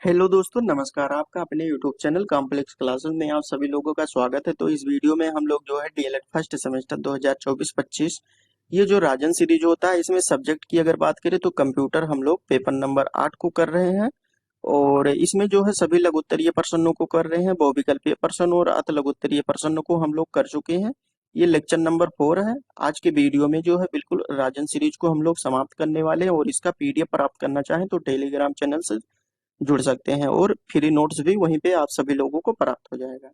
Hello दोस्तों, नमस्कार। आपका अपने यूट्यूब चैनल कॉम्प्लेक्स क्लासेस में आप सभी लोगों का स्वागत है। तो इस वीडियो में हम लोग जो है डीएलएड फर्स्ट सेमेस्टर 2024-25 ये जो राजन सीरीज होता है इसमें सब्जेक्ट की अगर बात करें तो कंप्यूटर हम लोग पेपर नंबर 8 को कर रहे हैं। और इसमें जो है सभी लघु उत्तरीय प्रश्नों को कर रहे हैं। बहुविकल्पीय प्रश्न और अति लघु उत्तरीय प्रश्नों को हम लोग कर चुके हैं। ये लेक्चर नंबर 4 है। आज के वीडियो में जो है बिल्कुल राजन सीरीज को हम लोग समाप्त करने वाले हैं। और इसका पीडीएफ प्राप्त करना चाहें तो टेलीग्राम चैनल से जुड़ सकते हैं और फ्री नोट्स भी वहीं पे आप सभी लोगों को प्राप्त हो जाएगा।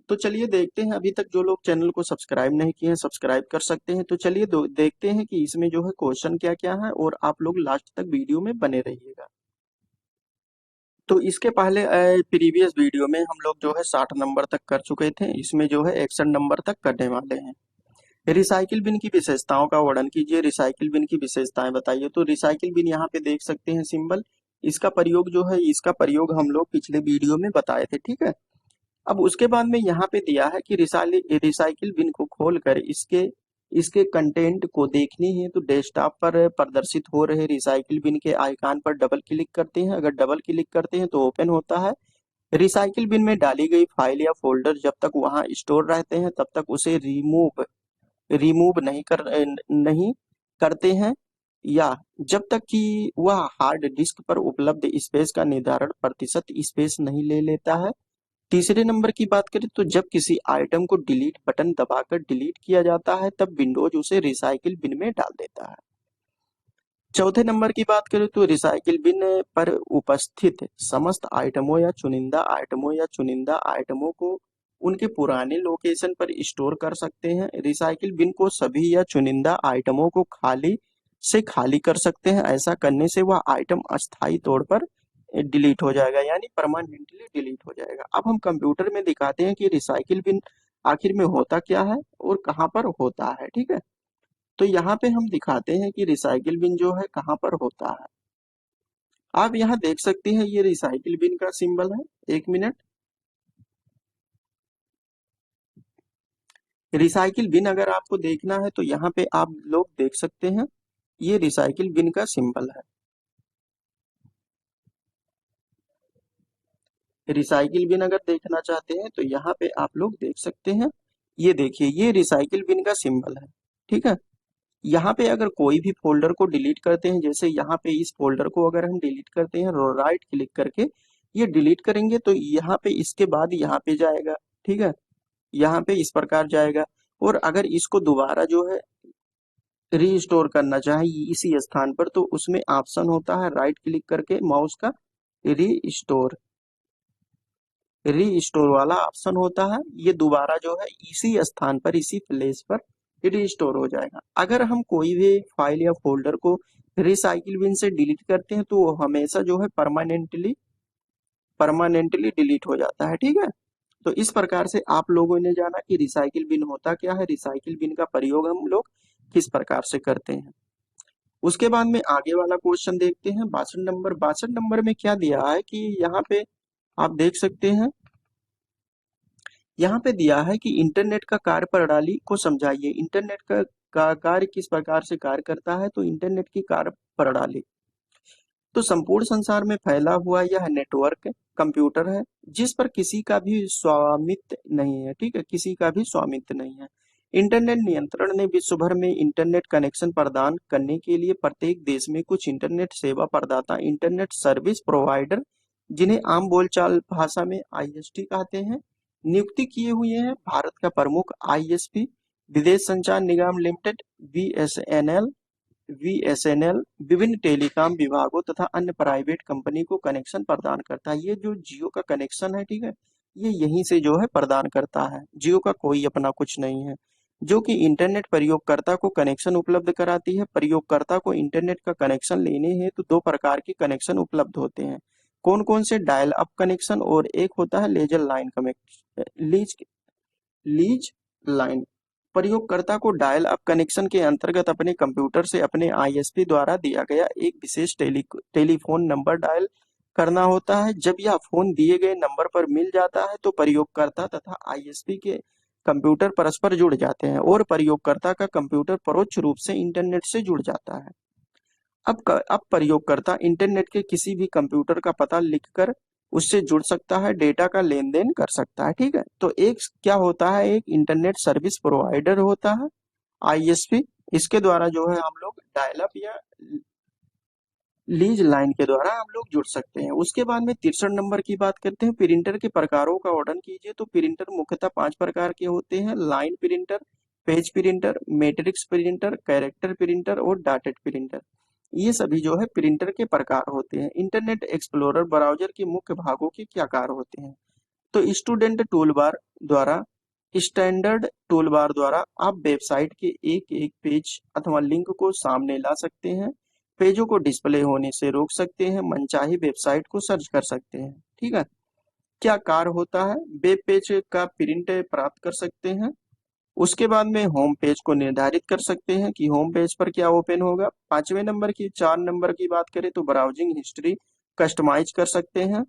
तो चलिए देखते हैं, अभी तक जो लोग चैनल को सब्सक्राइब नहीं किए हैं सब्सक्राइब कर सकते हैं। तो चलिए देखते हैं कि इसमें जो है क्वेश्चन क्या क्या है और आप लोग लास्ट तक वीडियो में बने रहिएगा। तो इसके पहले प्रीवियस वीडियो में हम लोग जो है 60 नंबर तक कर चुके थे। इसमें जो है 61 नंबर तक करने वाले हैं। रिसाइकिल बिन की विशेषताओं का वर्णन कीजिए। रिसाइकिल बिन की विशेषताएं बताइए। तो रिसाइकिल बिन यहाँ पे देख सकते हैं सिंबल। इसका प्रयोग हम लोग पिछले वीडियो में बताए थे, ठीक है। अब उसके बाद में यहाँ पे दिया है कि रिसाइकिल बिन को खोलकर इसके इसके कंटेंट को देखनी है तो डेस्कटॉप पर प्रदर्शित हो रहे रिसाइकिल बिन के आइकन पर डबल क्लिक करते हैं। अगर डबल क्लिक करते हैं तो ओपन होता है। रिसाइकिल बिन में डाली गई फाइल या फोल्डर जब तक वहां स्टोर रहते हैं तब तक उसे रिमूव नहीं करते हैं, या जब तक कि वह हार्ड डिस्क पर उपलब्ध स्पेस का निर्धारण प्रतिशत स्पेस नहीं ले लेता है। तीसरे नंबर की बात करें तो जब किसी आइटम को डिलीट बटन दबाकर डिलीट किया जाता है तब विंडोज उसे रिसाइकिल बिन में डाल देता है। चौथे नंबर की बात करें तो रिसाइकिल बिन पर उपस्थित समस्त चुनिंदा आइटमों को उनके पुराने लोकेशन पर स्टोर कर सकते हैं। रिसाइकिल बिन को सभी या चुनिंदा आइटमों को खाली कर सकते हैं। ऐसा करने से वह आइटम अस्थायी तौर पर डिलीट हो जाएगा, यानी परमानेंटली डिलीट हो जाएगा। अब हम कंप्यूटर में दिखाते हैं कि रिसाइकिल बिन आखिर में होता क्या है और कहाँ पर होता है, ठीक है। तो यहाँ पे हम दिखाते हैं कि रिसाइकिल बिन जो है कहाँ पर होता है। आप यहाँ देख सकते हैं ये रिसाइकिल बिन का सिंबल है। एक मिनट। रिसाइकिल बिन अगर आपको देखना है तो यहाँ पे आप लोग देख सकते हैं ये रिसाइकिल बिन का सिंबल है। रिसाइकिल बिन अगर देखना चाहते हैं तो यहाँ पे आप लोग देख सकते हैं। ये देखिए ये रिसाइकिल बिन का सिंबल है, ठीक है। यहाँ पे अगर कोई भी फोल्डर को डिलीट करते हैं, जैसे यहाँ पे इस फोल्डर को अगर हम डिलीट करते हैं राइट क्लिक करके ये डिलीट करेंगे तो यहाँ पे इसके बाद यहाँ पे जाएगा, ठीक है। यहाँ पे इस प्रकार जाएगा। और अगर इसको दोबारा जो है रीस्टोर करना चाहे इसी स्थान पर तो उसमें ऑप्शन होता है राइट क्लिक करके माउस का रीस्टोर रीस्टोर वाला ऑप्शन होता है। ये दोबारा जो है इसी स्थान पर इसी प्लेस पर रीस्टोर हो जाएगा। अगर हम कोई भी फाइल या फोल्डर को रिसाइकिल बिन से डिलीट करते हैं तो वो हमेशा जो है परमानेंटली डिलीट हो जाता है, ठीक है। तो इस प्रकार से आप लोगों ने जाना कि रिसाइकिल बिन होता क्या है, रिसाइकिल बिन का प्रयोग हम लोग किस प्रकार से करते हैं। उसके बाद में आगे वाला क्वेश्चन देखते हैं। 62 नंबर में क्या दिया है कि यहाँ पे आप देख सकते हैं। यहाँ पे दिया है कि इंटरनेट का कार्य प्रणाली को समझाइए। इंटरनेट का कार्य किस प्रकार से कार्य करता है। तो इंटरनेट की कार्य प्रणाली तो संपूर्ण संसार में फैला हुआ यह नेटवर्क कंप्यूटर है जिस पर किसी का भी स्वामित्व नहीं है, ठीक है, किसी का भी स्वामित्व नहीं है। इंटरनेट नियंत्रण ने विश्व भर में इंटरनेट कनेक्शन प्रदान करने के लिए प्रत्येक देश में कुछ इंटरनेट सेवा प्रदाता इंटरनेट सर्विस प्रोवाइडर, जिन्हें आम बोलचाल भाषा में आईएसटी कहते हैं, नियुक्ति किए हुए हैं। भारत का प्रमुख आईएसपी विदेश संचार निगम लिमिटेड वीएसएनएल विभिन्न टेलीकॉम विभागों तथा अन्य प्राइवेट कंपनी को कनेक्शन प्रदान करता है। ये जो जियो का कनेक्शन है, ठीक है, ये यहीं से जो है प्रदान करता है। जियो का कोई अपना कुछ नहीं है। जो कि इंटरनेट प्रयोगकर्ता को कनेक्शन उपलब्ध कराती है। प्रयोगकर्ता को इंटरनेट का कनेक्शन लेने हैं तो दो प्रकार के कनेक्शन उपलब्ध होते हैं। कौन कौन से? डायल अप कनेक्शन और एक होता है leased line connection, lease line. प्रयोगकर्ता को डायल अप कनेक्शन के अंतर्गत अपने कंप्यूटर से अपने आईएसपी द्वारा दिया गया एक विशेष टेलीफोन नंबर डायल करना होता है। जब यह फोन दिए गए नंबर पर मिल जाता है तो प्रयोगकर्ता तथा आईएसपी के कंप्यूटर परस्पर जुड़ जाते हैं और प्रयोगकर्ता का कंप्यूटर परोक्ष रूप से इंटरनेट से जुड़ जाता है। अब प्रयोगकर्ता इंटरनेट के किसी भी कंप्यूटर का पता लिखकर उससे जुड़ सकता है, डेटा का लेन देन कर सकता है। ठीक है, तो एक क्या होता है, एक इंटरनेट सर्विस प्रोवाइडर होता है, आईएसपी। इसके द्वारा जो है हम लोग डायल अप या लीज लाइन के द्वारा हम लोग जुड़ सकते हैं। उसके बाद में 63 नंबर की बात करते हैं, प्रिंटर के प्रकारों का वर्णन कीजिए। तो प्रिंटर मुख्यतः 5 प्रकार के होते हैं: line printer, page printer, matrix printer, character printer और डॉटेड प्रिंटर। ये सभी जो है प्रिंटर के प्रकार होते हैं। इंटरनेट एक्सप्लोरर ब्राउजर के मुख्य भागों के क्या कार्य होते हैं? तो स्टूडेंट टूलबार द्वारा स्टैंडर्ड टूलबार द्वारा आप वेबसाइट के एक एक पेज अथवा लिंक को सामने ला सकते हैं, पेजों को डिस्प्ले होने से रोक सकते हैं, मनचाही वेबसाइट को सर्च कर सकते हैं। ठीक है, क्या कार्य होता है? वेब पेज का प्रिंट प्राप्त कर सकते हैं। उसके बाद में होम पेज को निर्धारित कर सकते हैं कि होम पेज पर क्या ओपन होगा। 4 नंबर की बात करें तो ब्राउजिंग हिस्ट्री कस्टमाइज कर सकते हैं।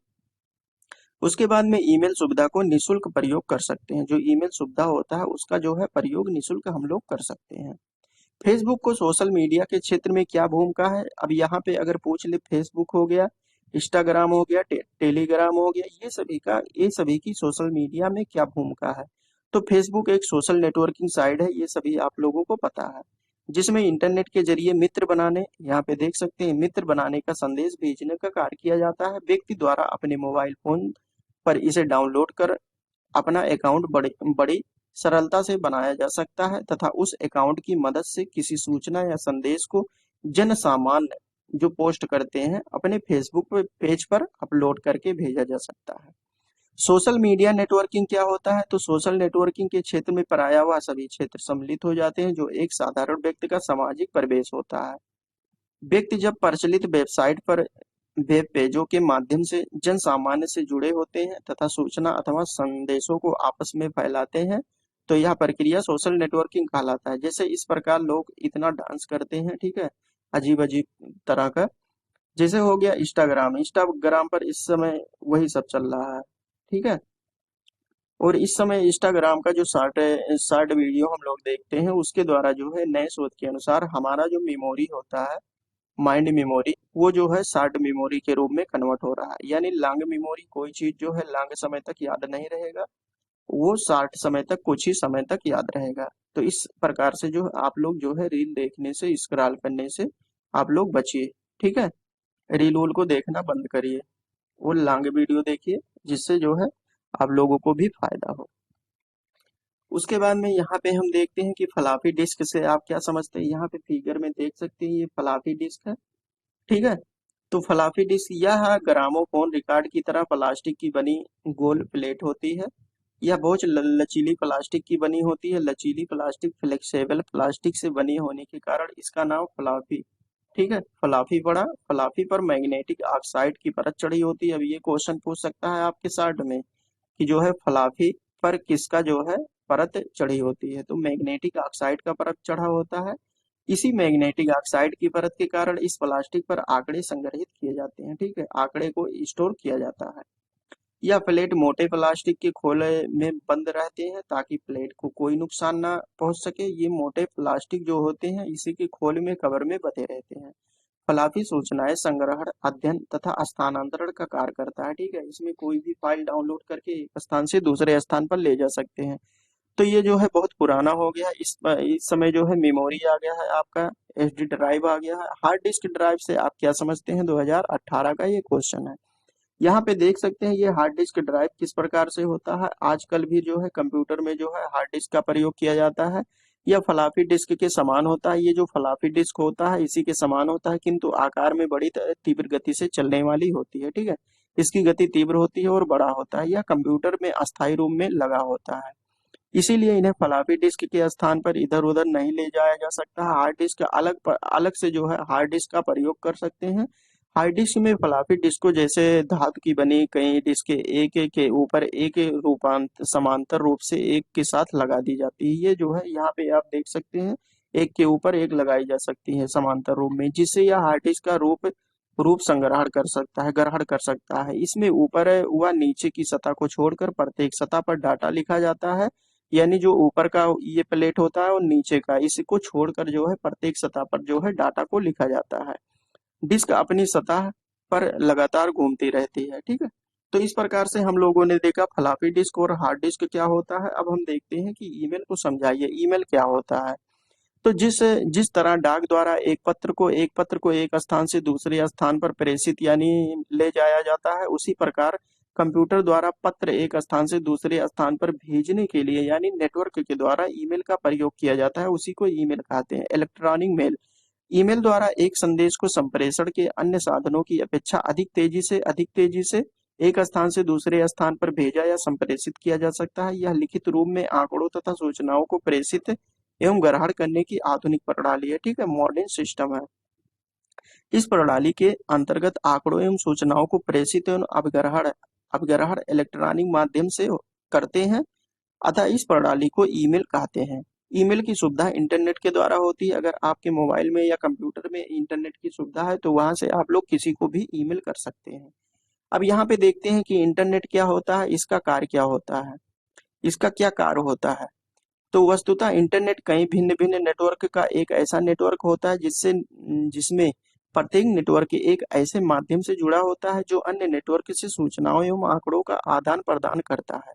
उसके बाद में ईमेल सुविधा को निशुल्क प्रयोग कर सकते हैं। जो ईमेल सुविधा होता है उसका जो है प्रयोग निशुल्क हम लोग कर सकते हैं। फेसबुक को सोशल मीडिया के क्षेत्र में क्या भूमिका है? अब यहाँ पे अगर पूछ ले, फेसबुक हो गया, इंस्टाग्राम हो गया, टेलीग्राम हो गया, ये सभी की सोशल मीडिया में क्या भूमिका है? तो फेसबुक एक सोशल नेटवर्किंग साइट है, ये सभी आप लोगों को पता है, जिसमें इंटरनेट के जरिए मित्र बनाने, यहाँ पे देख सकते हैं, मित्र बनाने का संदेश भेजने का कार्य किया जाता है। व्यक्ति द्वारा अपने मोबाइल फोन पर इसे डाउनलोड कर अपना अकाउंट बड़ी सरलता से बनाया जा सकता है तथा उस अकाउंट की मदद से किसी सूचना या संदेश को जन सामान्य जो पोस्ट करते हैं अपने फेसबुक पेज पर अपलोड करके भेजा जा सकता है। सोशल मीडिया नेटवर्किंग क्या होता है? तो सोशल नेटवर्किंग के क्षेत्र में प्रायः वह सभी क्षेत्र सम्मिलित हो जाते हैं जो एक साधारण व्यक्ति का सामाजिक प्रवेश होता है। व्यक्ति जब प्रचलित वेबसाइट पर वेब पेजों के माध्यम से जन सामान्य से जुड़े होते हैं तथा सूचना अथवा संदेशों को आपस में फैलाते हैं, तो यह प्रक्रिया सोशल नेटवर्किंग कहलाता है। जैसे इस प्रकार लोग इतना डांस करते हैं, ठीक है, अजीब अजीब तरह का, जैसे हो गया इंस्टाग्राम। इंस्टाग्राम पर इस समय वही सब चल रहा है। ठीक है, और इस समय इंस्टाग्राम का जो शॉर्ट शॉर्ट वीडियो हम लोग देखते हैं उसके द्वारा जो है नए शोध के अनुसार हमारा जो मेमोरी होता है, माइंड मेमोरी, वो जो है शॉर्ट मेमोरी के रूप में कन्वर्ट हो रहा है। यानी लॉन्ग मेमोरी कोई चीज जो है लॉन्ग समय तक याद नहीं रहेगा, वो शॉर्ट समय तक, कुछ ही समय तक याद रहेगा। तो इस प्रकार से जो आप लोग जो है रील देखने से, स्क्रॉल करने से आप लोग बचिए। ठीक है, रील वूल को देखना बंद करिए, वो लॉन्ग वीडियो देखिए जिससे जो है आप लोगों को भी फायदा हो। उसके बाद में यहाँ पे हम देखते हैं कि फ्लॉपी डिस्क से आप क्या समझते हैं। यहाँ पे फिगर में देख सकते हैं, ये फ्लॉपी डिस्क है। ठीक है, तो फ्लॉपी डिस्क यह ग्रामोफोन रिकॉर्ड की तरह प्लास्टिक की बनी गोल प्लेट होती है। यह बहुत लचीली प्लास्टिक की बनी होती है। लचीली प्लास्टिक फ्लेक्सिबल प्लास्टिक से बनी होने के कारण इसका नाम फ्लॉपी, ठीक है, फ्लॉपी पड़ा। फ्लॉपी पर मैग्नेटिक ऑक्साइड की परत चढ़ी होती है। अब ये क्वेश्चन पूछ सकता है आपके साथ में कि जो है फ्लॉपी पर किसका जो है परत चढ़ी होती है? तो मैग्नेटिक ऑक्साइड का परत चढ़ा होता है। इसी मैग्नेटिक ऑक्साइड की परत के कारण इस प्लास्टिक पर आंकड़े संग्रहित किए जाते हैं। ठीक है, आंकड़े को स्टोर किया जाता है। यह प्लेट मोटे प्लास्टिक के खोले में बंद रहते हैं ताकि प्लेट को कोई नुकसान ना पहुंच सके। ये मोटे प्लास्टिक जो होते हैं इसी के खोल में कवर में बंधे रहते हैं। फ्लॉपी सूचनाएं संग्रहण, अध्ययन तथा स्थानांतरण का कार्य करता है। ठीक है, इसमें कोई भी फाइल डाउनलोड करके एक स्थान से दूसरे स्थान पर ले जा सकते हैं। तो ये जो है बहुत पुराना हो गया। इस समय जो है मेमोरी आ गया है, आपका एसडी ड्राइव आ गया है। हार्ड डिस्क ड्राइव से आप क्या समझते हैं? 2018 का ये क्वेश्चन है। यहाँ पे देख सकते हैं ये हार्ड डिस्क ड्राइव किस प्रकार से होता है। आजकल भी जो है कंप्यूटर में जो है हार्ड डिस्क का प्रयोग किया जाता है। यह फ्लॉपी डिस्क के समान होता है। ये जो फ्लॉपी डिस्क होता है इसी के समान होता है, किंतु आकार में बड़ी तीव्र गति से चलने वाली होती है। ठीक है, इसकी गति तीव्र होती है और बड़ा होता है। यह कंप्यूटर में अस्थायी रूप में लगा होता है, इसीलिए इन्हें फ्लॉपी डिस्क के स्थान पर इधर उधर नहीं ले जाया जा सकता। हार्ड डिस्क अलग से जो है हार्ड डिस्क का प्रयोग कर सकते हैं। हार्ड डिस्क में फ्लॉपी डिस्क को जैसे धातु की बनी कई डिस्क एक एक के ऊपर एक रूपांतर समांतर रूप से एक के साथ लगा दी जाती है। ये जो है यहाँ पे आप देख सकते हैं, एक के ऊपर एक लगाई जा सकती है समांतर रूप में, जिससे यह हार्ड डिस्क का रूप संग्रहण कर सकता है, ग्रहण कर सकता है। इसमें ऊपर व नीचे की सतह को छोड़कर प्रत्येक सतह पर डाटा लिखा जाता है। यानी जो ऊपर का ये प्लेट होता है और नीचे का, इसको छोड़कर जो है प्रत्येक सतह पर जो है डाटा को लिखा जाता है। डिस्क अपनी सतह पर लगातार घूमती रहती है, ठीक है। तो इस प्रकार से हम लोगों ने देखा फ्लॉपी डिस्क और हार्ड डिस्क क्या होता है। अब हम देखते हैं कि ईमेल को समझाइए, ईमेल क्या होता है। तो जिस जिस तरह डाक द्वारा एक पत्र को एक स्थान से दूसरे स्थान पर प्रेषित यानी ले जाया जाता है, उसी प्रकार कंप्यूटर द्वारा पत्र एक स्थान से दूसरे स्थान पर भेजने के लिए यानी नेटवर्क के द्वारा ईमेल का प्रयोग किया जाता है, उसी को ईमेल कहते हैं। इलेक्ट्रॉनिक मेल, ईमेल द्वारा एक संदेश को संप्रेषण के अन्य साधनों की अपेक्षा अधिक तेजी से एक स्थान से दूसरे स्थान पर भेजा या संप्रेषित किया जा सकता है। यह लिखित रूप में आंकड़ों तथा सूचनाओं को प्रेषित एवं ग्रहण करने की आधुनिक प्रणाली है, ठीक है, मॉडर्न सिस्टम है। इस प्रणाली के अंतर्गत आंकड़ों एवं सूचनाओं को प्रेषित एवं अपग्रहण इलेक्ट्रॉनिक माध्यम से करते हैं, अतः इस प्रणाली को ईमेल कहते हैं। ईमेल की सुविधा इंटरनेट के द्वारा होती है। अगर आपके मोबाइल में या कंप्यूटर में इंटरनेट की सुविधा है तो वहां से आप लोग किसी को भी ईमेल कर सकते हैं। अब यहाँ पे देखते हैं कि इंटरनेट क्या होता है, इसका कार्य क्या होता है, इसका क्या कार्य होता है। तो वस्तुतः इंटरनेट कई भिन्न भिन्न नेटवर्क का एक ऐसा नेटवर्क होता है जिसमें प्रत्येक नेटवर्क एक ऐसे माध्यम से जुड़ा होता है जो अन्य नेटवर्क से सूचनाओं एवं आंकड़ों का आदान प्रदान करता है।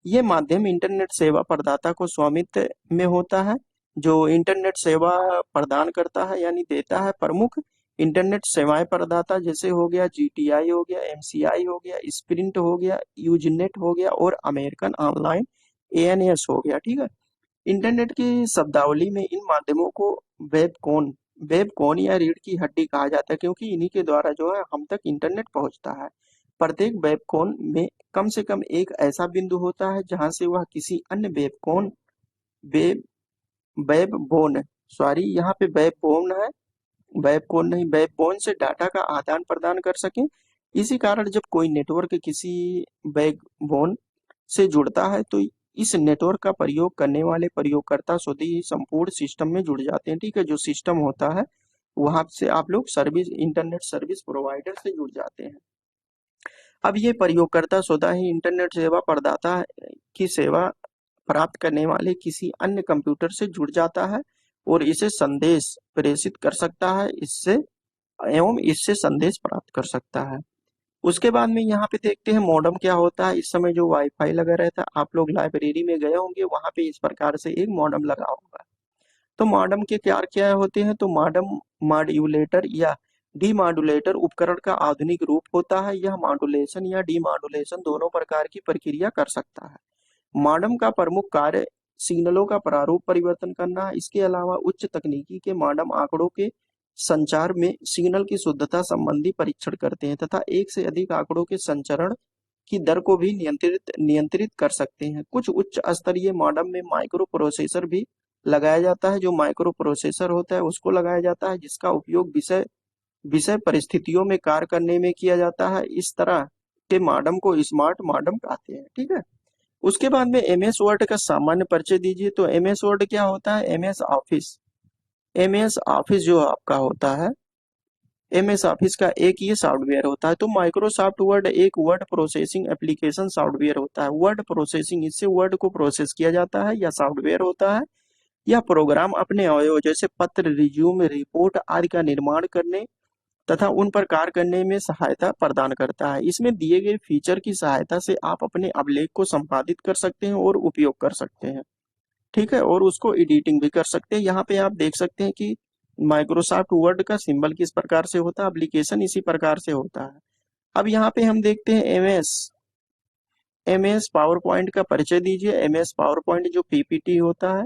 ये माध्यम इंटरनेट सेवा प्रदाता को स्वामित्व में होता है। जो इंटरनेट सेवा प्रदान करता है यानी देता है, प्रमुख इंटरनेट सेवाएं प्रदाता जैसे हो गया जीटीआई, हो गया एमसीआई, हो गया स्प्रिंट, हो गया यूजनेट, हो गया और अमेरिकन ऑनलाइन एएनएस हो गया, ठीक है। इंटरनेट की शब्दावली में इन माध्यमों को वेब कोन या रीढ़ की हड्डी कहा जाता है, क्योंकि इन्हीं के द्वारा जो है हम तक इंटरनेट पहुंचता है। प्रत्येक वेब कोन में कम से कम एक ऐसा बिंदु होता है जहां से वह किसी अन्य वेब वेब बोन सॉरी यहाँ पे वेब बोन है, वेब कोन नहीं, वेब बोन से डाटा का आदान प्रदान कर सके। इसी कारण जब कोई नेटवर्क किसी वेब बोन से जुड़ता है तो इस नेटवर्क का प्रयोग करने वाले प्रयोगकर्ता स्वतः ही संपूर्ण सिस्टम में जुड़ जाते हैं, ठीक है। जो सिस्टम होता है वहां से आप लोग इंटरनेट सर्विस प्रोवाइडर से जुड़ जाते हैं। अब ये प्रयोगकर्ता स्वतः ही इंटरनेट सेवा प्रदाता की सेवा प्राप्त करने वाले किसी अन्य कंप्यूटर से जुड़ जाता है और इसे संदेश प्रेषित कर सकता है, इससे संदेश प्राप्त कर सकता है। उसके बाद में यहाँ पे देखते हैं मॉडेम क्या होता है। इस समय जो वाईफाई लगा रहता है, आप लोग लाइब्रेरी में गए होंगे, वहां पे इस प्रकार से एक मॉडेम लगा होगा। तो मॉडेम के क्या क्या होते हैं, तो मॉडेम मॉड्यूलेटर या डीमॉड्यूलेटर उपकरण का आधुनिक रूप होता है। यह मॉड्यूलेशन या डीमॉड्यूलेशन दोनों प्रकार की प्रक्रिया कर सकता है। मॉडेम का प्रमुख कार्य सिग्नलों का प्रारूप परिवर्तन करना है। इसके अलावा उच्च तकनीकी के मॉडेम आंकड़ों के संचार में सिग्नल की शुद्धता संबंधी परीक्षण करते हैं तथा एक से अधिक आंकड़ों के संचरण की दर को भी नियंत्रित कर सकते हैं। कुछ उच्च स्तरीय मॉडेम में माइक्रो प्रोसेसर भी लगाया जाता है। जो माइक्रो प्रोसेसर होता है उसको लगाया जाता है, जिसका उपयोग विषय विषय परिस्थितियों में कार्य करने में किया जाता है। इस तरह के मॉडेम को स्मार्ट मॉडेम कहते हैं, ठीक है। उसके बाद में एमएस वर्ड का सामान्य परिचय दीजिए। तो एमएस वर्ड क्या होता है, एमएस ऑफिस जो आपका होता है, एमएस ऑफिस का एक ये सॉफ्टवेयर होता है। तो माइक्रोसॉफ्ट वर्ड एक वर्ड प्रोसेसिंग एप्लीकेशन सॉफ्टवेयर होता है। वर्ड प्रोसेसिंग, इससे वर्ड को प्रोसेस किया जाता है, यह सॉफ्टवेयर होता है। यह प्रोग्राम अपने अवयव जैसे पत्र, रिज्यूम, रिपोर्ट आदि का निर्माण करने तथा उन पर कार्य करने में सहायता प्रदान करता है। इसमें दिए गए फीचर की सहायता से आप अपने अभिलेख को संपादित कर सकते हैं और उपयोग कर सकते हैं, ठीक है, और उसको एडिटिंग भी कर सकते हैं। यहाँ पे आप देख सकते हैं कि माइक्रोसॉफ्ट वर्ड का सिंबल किस प्रकार से होता है, एप्लीकेशन इसी प्रकार से होता है। अब यहाँ पे हम देखते हैं एमएस पावर पॉइंट का परिचय दीजिए। एमएस पावर पॉइंट जो पीपीटी होता है,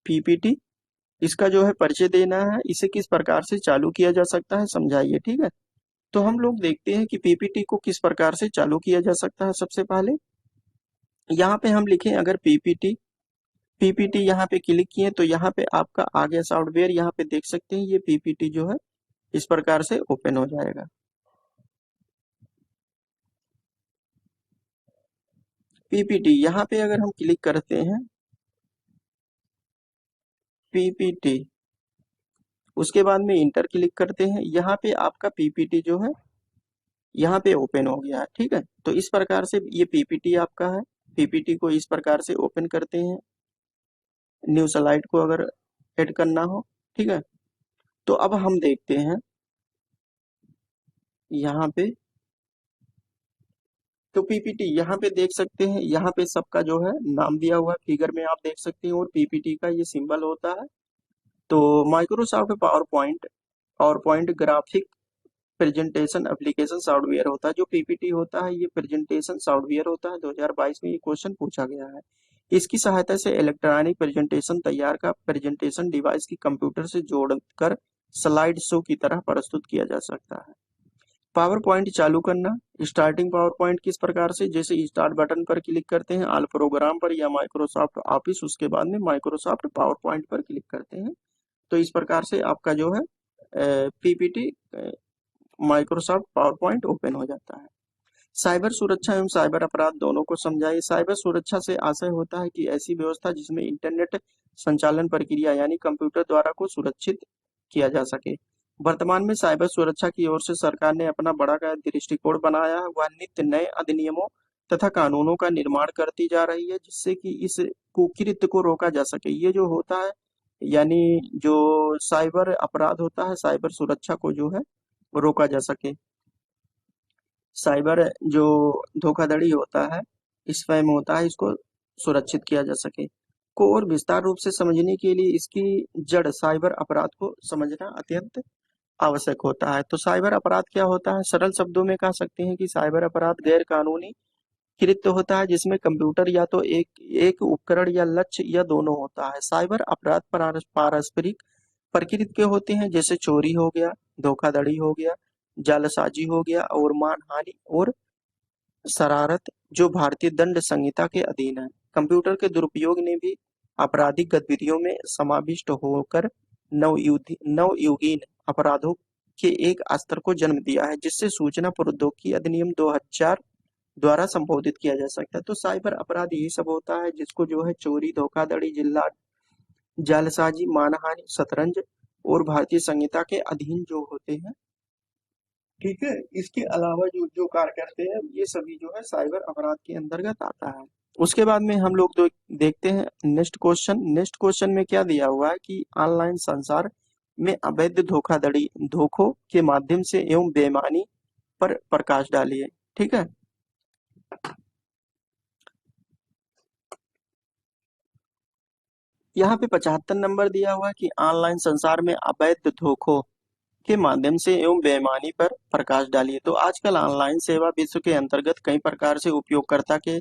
पीपीटी, इसका जो है परिचय देना है। इसे किस प्रकार से चालू किया जा सकता है समझाइए, ठीक है। तो हम लोग देखते हैं कि पीपीटी को किस प्रकार से चालू किया जा सकता है। सबसे पहले यहाँ पे हम लिखें अगर पीपीटी यहाँ पे क्लिक किए तो यहाँ पे आपका आ गया सॉफ्टवेयर। यहाँ पे देख सकते हैं ये पीपीटी जो है इस प्रकार से ओपन हो जाएगा। पीपीटी यहाँ पे अगर हम क्लिक करते हैं पीपीटी, उसके बाद में इंटर क्लिक करते हैं, यहाँ पे आपका पीपीटी जो है यहाँ पे ओपन हो गया है, ठीक है। तो इस प्रकार से ये पीपीटी आपका है। पीपीटी को इस प्रकार से ओपन करते हैं, न्यू स्लाइड को अगर ऐड करना हो, ठीक है। तो अब हम देखते हैं यहाँ पे तो पीपीटी यहाँ पे देख सकते हैं, यहाँ पे सबका जो है नाम दिया हुआ है, फिगर में आप देख सकते हैं, और पीपीटी का ये सिंबल होता है। तो Microsoft power point, graphic presentation application software होता है। जो पीपीटी होता है ये प्रेजेंटेशन सॉफ्टवेयर होता है। 2022 में ये क्वेश्चन पूछा गया है। इसकी सहायता से इलेक्ट्रॉनिक प्रेजेंटेशन तैयार का प्रेजेंटेशन डिवाइस की कंप्यूटर से जोड़कर स्लाइड शो की तरह प्रस्तुत किया जा सकता है। पावर पॉइंट चालू करना, स्टार्टिंग पावर पॉइंट किस प्रकार से, जैसे स्टार्ट बटन पर क्लिक करते हैं, ऑल प्रोग्राम पर या माइक्रोसॉफ्ट ऑफिस, उसके बाद में माइक्रोसॉफ्ट पावर पॉइंट पर क्लिक करते हैं। तो इस प्रकार से आपका जो है PPT Microsoft power point open हो जाता है। साइबर सुरक्षा एवं साइबर अपराध दोनों को समझाइए। साइबर सुरक्षा से आशय होता है कि ऐसी व्यवस्था जिसमें इंटरनेट संचालन प्रक्रिया यानी कंप्यूटर द्वारा को सुरक्षित किया जा सके। वर्तमान में साइबर सुरक्षा की ओर से सरकार ने अपना बड़ा का दृष्टिकोण बनाया है। वह नित्य नए अधिनियमों तथा कानूनों का निर्माण करती जा रही है, जिससे कि इस कुकृत्य को रोका जा सके। ये जो होता है यानी जो साइबर अपराध होता है, साइबर सुरक्षा को जो है वो रोका जा सके। साइबर जो धोखाधड़ी होता है, स्पैम होता है, इसको सुरक्षित किया जा सके। को और विस्तार रूप से समझने के लिए इसकी जड़ साइबर अपराध को समझना अत्यंत आवश्यक होता है। तो साइबर अपराध क्या होता है? सरल शब्दों में कह सकते हैं कि साइबर अपराध गैर कानूनी कृत्य होता है जिसमें कंप्यूटर या तो एक एक उपकरण या लक्ष्य या दोनों होता है। साइबर अपराध पारस्परिक प्रकृति के होते हैं, जैसे चोरी हो गया, धोखाधड़ी हो गया, जालसाजी हो गया और मानहानि और शरारत, जो भारतीय दंड संहिता के अधीन है। कंप्यूटर के दुरुपयोग ने भी आपराधिक गतिविधियों में समाविष्ट होकर नवयुगीन अपराधों के एक स्तर को जन्म दिया है, जिससे सूचना प्रौद्योगिकी अधिनियम 2000 द्वारा संबोधित किया जा सकता है। तो साइबर अपराध यही सब होता है जिसको जो है चोरी, धोखाधड़ी, जिल्ला, जालसाजी, मानहानि, शतरंज और भारतीय संहिता के अधीन जो होते हैं, ठीक है। इसके अलावा जो जो कार्य करते हैं ये सभी जो है साइबर अपराध के अंतर्गत आता है। उसके बाद में हम लोग देखते हैं नेक्स्ट क्वेश्चन। नेक्स्ट क्वेश्चन में क्या दिया हुआ है कि ऑनलाइन संसार में अवैध धोखाधड़ी धोखों के माध्यम से एवं बेईमानी पर प्रकाश डालिए। ठीक है, यहाँ पे 75 नंबर दिया हुआ है कि ऑनलाइन संसार में अवैध धोखों के माध्यम से एवं बेईमानी पर प्रकाश डालिए। तो आजकल ऑनलाइन सेवा विश्व के अंतर्गत कई प्रकार से उपयोगकर्ता के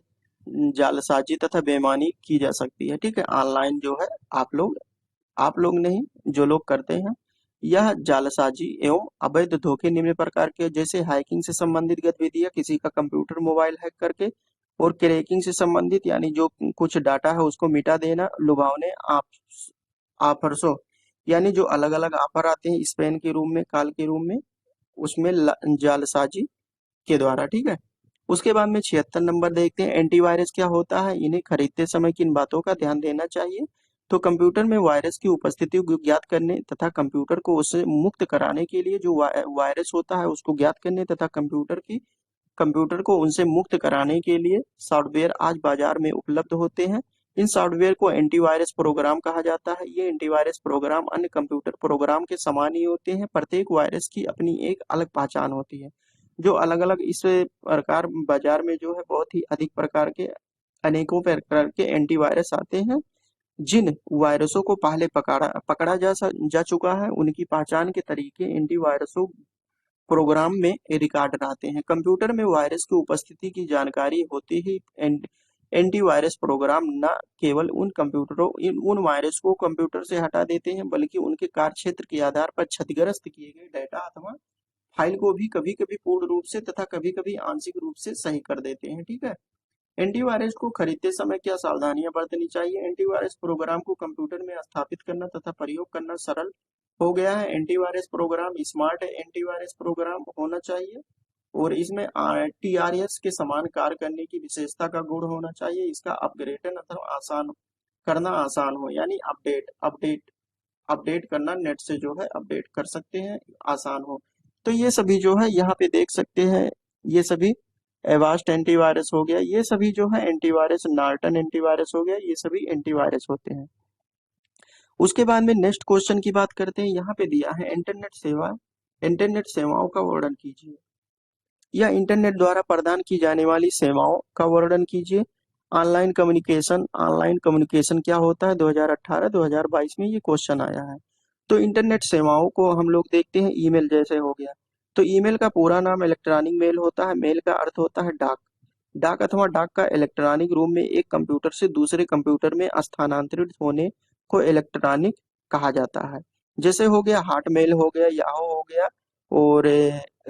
जालसाजी तथा बेईमानी की जा सकती है। ठीक है, ऑनलाइन जो है आप लोग नहीं, जो लोग करते हैं यह जालसाजी एवं अवैध धोखे निम्न प्रकार के, जैसे हैकिंग से संबंधित गतिविधियां, किसी का कंप्यूटर मोबाइल हैक करके, और क्रैकिंग से संबंधित यानी जो कुछ डाटा है उसको मिटा देना, लुभावने आप ऑफर्सों यानी जो अलग अलग ऑफर आते हैं स्पेन के रूप में, काल के रूप में, उसमें जालसाजी के द्वारा। ठीक है, उसके बाद में 76 नंबर देखते हैं एंटीवायरस क्या होता है, इन्हें खरीदते समय किन बातों का ध्यान देना चाहिए। तो कंप्यूटर में वायरस की उपस्थिति को ज्ञात करने तथा कंप्यूटर को उससे मुक्त कराने के लिए जो वायरस होता है उसको ज्ञात करने तथा कंप्यूटर को उनसे मुक्त कराने के लिए सॉफ्टवेयर आज बाजार में उपलब्ध होते हैं। इन सॉफ्टवेयर को एंटीवायरस प्रोग्राम कहा जाता है। ये एंटीवायरस प्रोग्राम अन्य कंप्यूटर प्रोग्राम के समान ही होते हैं। प्रत्येक वायरस की अपनी एक अलग पहचान होती है। जो अलग अलग इस प्रकार बाजार में जो है बहुत ही अधिक प्रकार के अनेकों प्रकार के एंटीवायरस आते हैं। जिन वायरसों को पहले पकड़ा जा चुका है उनकी पहचान के तरीके एंटीवायरसों प्रोग्राम में रिकॉर्ड रहते हैं। कंप्यूटर में वायरस की उपस्थिति की जानकारी होती ही एंटीवायरस प्रोग्राम न केवल उन वायरस को कंप्यूटर से हटा देते हैं, बल्कि उनके कार्यक्षेत्र के आधार पर क्षतिग्रस्त किए गए डेटा अथवा फाइल को भी कभी कभी पूर्ण रूप से तथा कभी कभी आंशिक रूप से सही कर देते हैं। ठीक है, एंटीवायरस को खरीदते समय क्या सावधानियां बरतनी चाहिए? एंटीवायरस प्रोग्राम को कंप्यूटर में स्थापित करना तथा प्रयोग करना सरल हो गया है। Antivirus program smart antivirus program होना चाहिए और इसमें टीआरएस के समान कार्य करने की विशेषता का गुण होना चाहिए। इसका अपग्रेडन अथवा आसान हो, यानी अपडेट करना नेट से जो है अपडेट कर सकते हैं, आसान हो। तो ये सभी जो है यहाँ पे देख सकते हैं, ये सभी एवास्ट एंटीवायरस हो गया, ये सभी जो है एंटीवायरस, नॉर्टन एंटीवायरस हो गया, ये सभी एंटीवायरस होते हैं। उसके बाद में नेक्स्ट क्वेश्चन की बात करते हैं। यहाँ पे दिया है इंटरनेट सेवाओं का वर्णन कीजिए। या इंटरनेट द्वारा प्रदान की जाने वाली सेवाओं का वर्णन कीजिए। ऑनलाइन कम्युनिकेशन क्या होता है? 2018-2022 में ये क्वेश्चन आया है। तो इंटरनेट सेवाओं को हम लोग देखते हैं, ईमेल जैसे हो गया। तो ईमेल का पूरा नाम इलेक्ट्रॉनिक मेल होता है। मेल का अर्थ होता है डाक। डाक अथवा डाक का इलेक्ट्रॉनिक रूप में एक कंप्यूटर से दूसरे कंप्यूटर में स्थानांतरित होने को इलेक्ट्रॉनिक कहा जाता है। जैसे हो गया हॉटमेल हो गया, याहू हो गया, और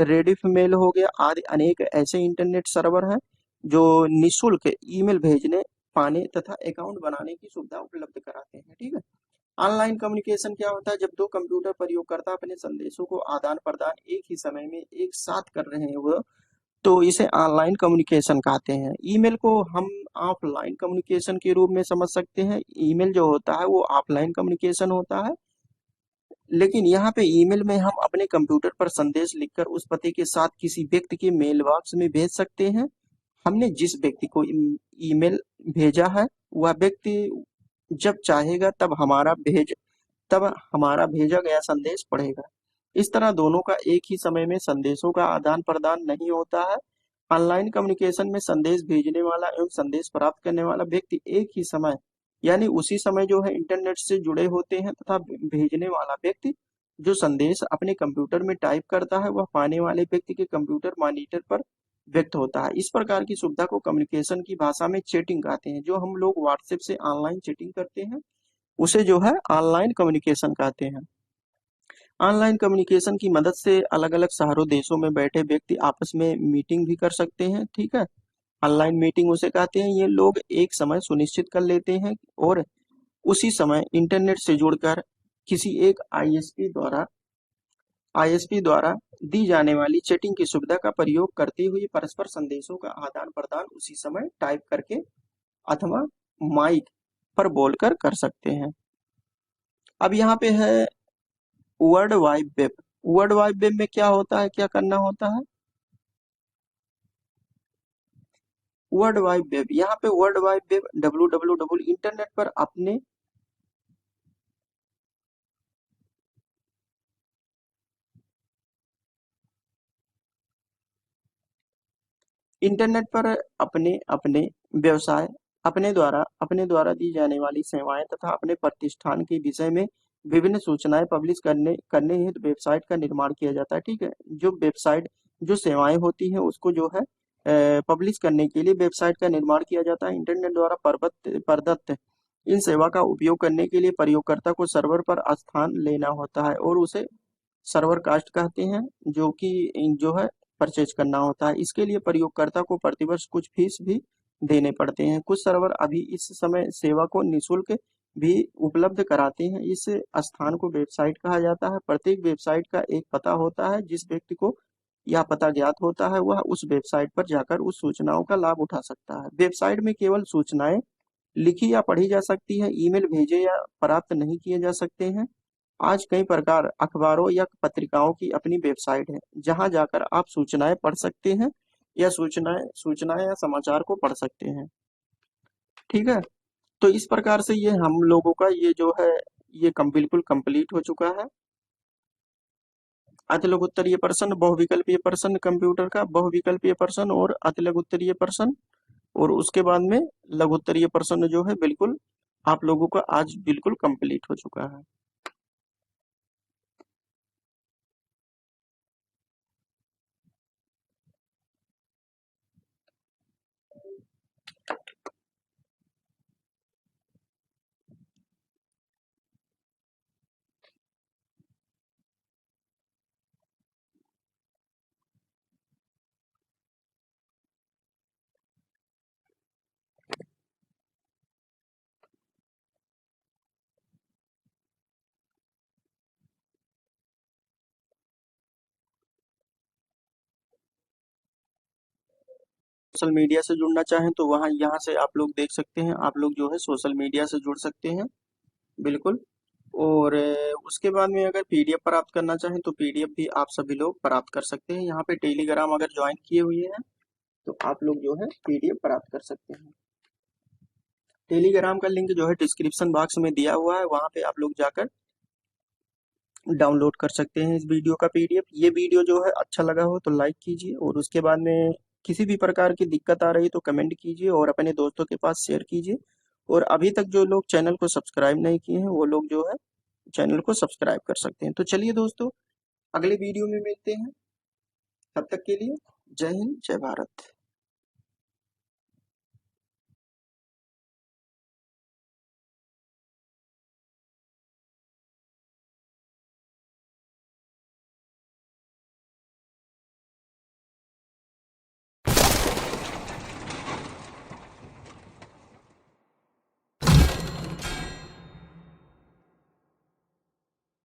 रेडिफ मेल हो गया आदि अनेक ऐसे इंटरनेट सर्वर हैं जो निशुल्क ईमेल भेजने, पाने तथा अकाउंट बनाने की सुविधा उपलब्ध कराते हैं। ठीक है। ऑनलाइन कम्युनिकेशन क्या होता है? जब दो कंप्यूटर प्रयोगकर्ता अपने संदेशों को आदान प्रदान एक ही समय में एक साथ कर रहे हैं वो, तो इसे ऑनलाइन कम्युनिकेशन कहते हैं। ईमेल को हम ऑफलाइन कम्युनिकेशन के रूप में समझ सकते हैं। ईमेल जो होता है वो ऑफलाइन कम्युनिकेशन होता है, लेकिन यहाँ पे ईमेल में हम अपने कंप्यूटर पर संदेश लिखकर उस पते के साथ किसी व्यक्ति के मेल बॉक्स में भेज सकते हैं। हमने जिस व्यक्ति को ईमेल भेजा है वह व्यक्ति जब चाहेगा तब हमारा भेजा गया संदेश पढ़ेगा। इस तरह दोनों का एक ही समय में संदेशों का आदान प्रदान नहीं होता है। ऑनलाइन कम्युनिकेशन में संदेश भेजने वाला एवं संदेश प्राप्त करने वाला व्यक्ति एक ही समय यानी उसी समय जो है इंटरनेट से जुड़े होते हैं, तथा भेजने वाला व्यक्ति जो संदेश अपने कंप्यूटर में टाइप करता है वह पाने वाले व्यक्ति के कंप्यूटर मॉनिटर पर व्यक्त होता है। इस प्रकार की सुविधा को कम्युनिकेशन की भाषा में चैटिंग कहते हैं। जो हम लोग व्हाट्सएप से ऑनलाइन चैटिंग करते हैं उसे जो है ऑनलाइन कम्युनिकेशन कहते हैं। ऑनलाइन कम्युनिकेशन की मदद से अलग अलग शहरों देशों में बैठे व्यक्ति आपस में मीटिंग भी कर सकते हैं। ठीक है। ऑनलाइन मीटिंग उसे कहते हैं। ये लोग एक समय सुनिश्चित कर लेते हैं और उसी समय इंटरनेट से जुड़कर किसी एक आईएसपी द्वारा दी जाने वाली चैटिंग की सुविधा का प्रयोग करते हुए परस्पर संदेशों का आदान प्रदान उसी समय टाइप करके अथवा माइक पर बोलकर कर सकते हैं। अब यहाँ पे है world wide web. World wide web में क्या होता है, क्या करना होता है? वर्ल्ड वाइड वेब, यहाँ पे world wide web www internet पर अपने इंटरनेट पर अपने अपने व्यवसाय अपने द्वारा दी जाने वाली सेवाएं तथा अपने प्रतिष्ठान के विषय में विभिन्न सूचनाएं पब्लिश करने हेतु वेबसाइट का निर्माण किया जाता है। ठीक है। जो सेवाएं होती हैं उसको जो है पब्लिश करने के लिए वेबसाइट का निर्माण किया जाता है। इंटरनेट द्वारा प्रदत्त इन सेवा का उपयोग करने के लिए प्रयोगकर्ता को सर्वर पर स्थान लेना होता है और उसे सर्वर कास्ट कहते हैं, जो है परचेज करना होता है। इसके लिए प्रयोगकर्ता को प्रतिवर्ष कुछ फीस भी देने पड़ते हैं। कुछ सर्वर अभी इस समय सेवा को निःशुल्क भी उपलब्ध कराते हैं। इस स्थान को वेबसाइट कहा जाता है। प्रत्येक वेबसाइट का एक पता होता है। जिस व्यक्ति को यह पता ज्ञात होता है वह उस वेबसाइट पर जाकर उस सूचनाओं का लाभ उठा सकता है। वेबसाइट में केवल सूचनाएं लिखी या पढ़ी जा सकती है। ईमेल भेजे या प्राप्त नहीं किए जा सकते हैं। आज कई प्रकार अखबारों या पत्रिकाओं की अपनी वेबसाइट है जहां जाकर आप सूचनाएं पढ़ सकते हैं या सूचनाएं या समाचार को पढ़ सकते हैं। ठीक है। तो इस प्रकार से ये हम लोगों का ये जो है ये बिल्कुल कंप्लीट हो चुका है। अतिलघु उत्तरीय प्रश्न, बहुविकल्पीय प्रश्न, कंप्यूटर का बहुविकल्पीय प्रश्न और अतिलघु उत्तरीय प्रश्न, और उसके बाद में लघु उत्तरीय प्रश्न जो है बिल्कुल आप लोगों का आज बिल्कुल कंप्लीट हो चुका है। सोशल मीडिया से जुड़ना चाहें तो वहाँ यहाँ से आप लोग देख सकते हैं। आप लोग जो है सोशल मीडिया से जुड़ सकते हैं बिल्कुल। और उसके बाद में अगर पीडीएफ प्राप्त करना चाहें तो पीडीएफ भी आप सभी लोग प्राप्त कर सकते हैं। यहाँ पे टेलीग्राम अगर ज्वाइन किए हुए हैं तो आप लोग जो है पीडीएफ प्राप्त कर सकते हैं। टेलीग्राम का लिंक जो है डिस्क्रिप्शन बॉक्स में दिया हुआ है, वहाँ पे आप लोग जाकर डाउनलोड कर सकते हैं इस वीडियो का पीडीएफ। ये वीडियो जो है अच्छा लगा हो तो लाइक कीजिए, और उसके बाद में किसी भी प्रकार की दिक्कत आ रही तो कमेंट कीजिए और अपने दोस्तों के पास शेयर कीजिए। और अभी तक जो लोग चैनल को सब्सक्राइब नहीं किए हैं वो लोग जो है चैनल को सब्सक्राइब कर सकते हैं। तो चलिए दोस्तों, अगले वीडियो में मिलते हैं। तब तक के लिए जय हिंद, जय भारत।